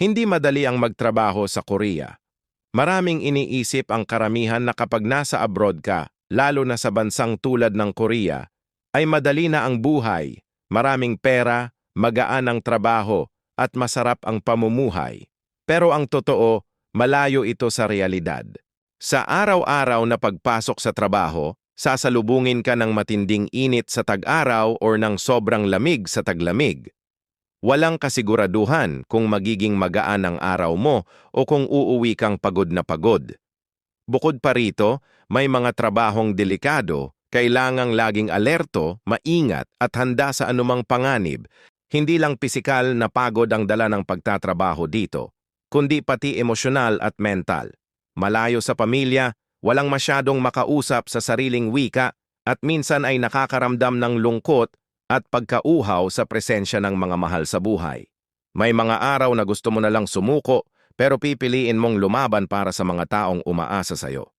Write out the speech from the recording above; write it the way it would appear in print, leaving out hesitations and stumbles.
Hindi madali ang magtrabaho sa Korea. Maraming iniisip ang karamihan na kapag nasa abroad ka, lalo na sa bansang tulad ng Korea, ay madali na ang buhay, maraming pera, magaan ang trabaho, at masarap ang pamumuhay. Pero ang totoo, malayo ito sa realidad. Sa araw-araw na pagpasok sa trabaho, sasalubungin ka ng matinding init sa tag-araw o ng sobrang lamig sa taglamig. Walang kasiguraduhan kung magiging magaan ang araw mo o kung uuwi kang pagod na pagod. Bukod pa rito, may mga trabahong delikado, kailangang laging alerto, maingat at handa sa anumang panganib. Hindi lang pisikal na pagod ang dala ng pagtatrabaho dito, kundi pati emosyonal at mental. Malayo sa pamilya, walang masyadong makausap sa sariling wika at minsan ay nakakaramdam ng lungkot at pagkauhaw sa presensya ng mga mahal sa buhay. May mga araw na gusto mo na lang sumuko pero pipiliin mong lumaban para sa mga taong umaasa sa'yo.